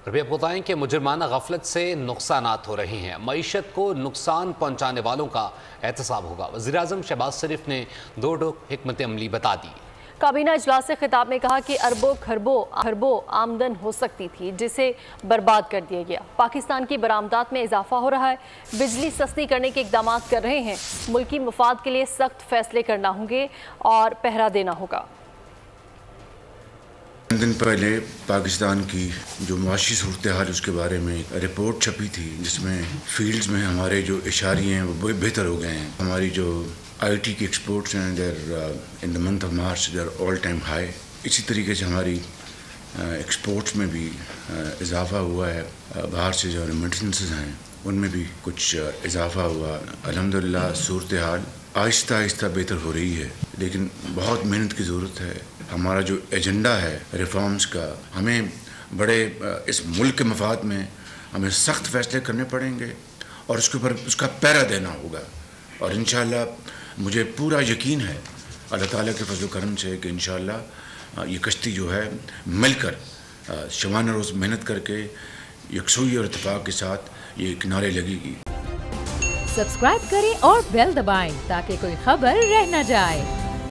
اور بھی آپ بتائیں کہ مجرمانہ غفلت سے نقصانات ہو رہے ہیں، معیشت کو نقصان پہنچانے والوں کا احتساب ہوگا۔ وزیراعظم شہباز شریف نے 2 حکمت عملی بتا دی۔ کابینہ اجلاس سے خطاب میں کہا کہ اربوں خربوں آمدن ہو سکتی تھی جسے برباد کر دیا گیا۔ پاکستان کی برآمدات میں اضافہ ہو رہا ہے، بجلی سستی کرنے کے اقدامات کر رہے ہیں، ملکی مفاد کے لیے سخت فیصلے کرنا ہوں گے اور پہرا دینا ہوگا۔ چند دن پہلے پاکستان کی جو معاشی صورتحال اس کے بارے میں رپورٹ چھپی تھی، جس میں فیلڈز میں ہمارے جو اشاریے ہیں وہ بہتر ہو گئے ہیں۔ ہماری جو آئی ٹی کی ایکسپورٹس ہیں in the month of March they are all time high. اسی طریقے سے ہماری ایکسپورٹس میں بھی اضافہ ہوا ہے۔ باہر سے جو ریمیٹنسز ہیں ان میں بھی کچھ اضافہ ہوا۔ الحمدللہ صورتحال آہستہ آہستہ بہتر ہو رہی ہے، لیکن بہت محنت کی ضرورت ہے۔ ہمارا جو ایجنڈا ہے ریفارمز کا، ہمیں بڑے اس ملک کے مفاد میں ہمیں سخت فیصلے کرنے پڑیں گے اور اس کے اوپر اس کا پہرا دینا ہوگا، اور انشاءاللہ مجھے پورا یقین ہے اللہ تعالیٰ کے فضل و کرم سے کہ انشاءاللہ یہ کشتی جو ہے مل کر شبانہ روز محنت کر کے یکسوئی اور اتفاق کے ساتھ یہ کنارے لگے گی۔ سبسکرائب کریں اور بیل دبائیں تاکہ کوئی خبر رہ نہ جائے۔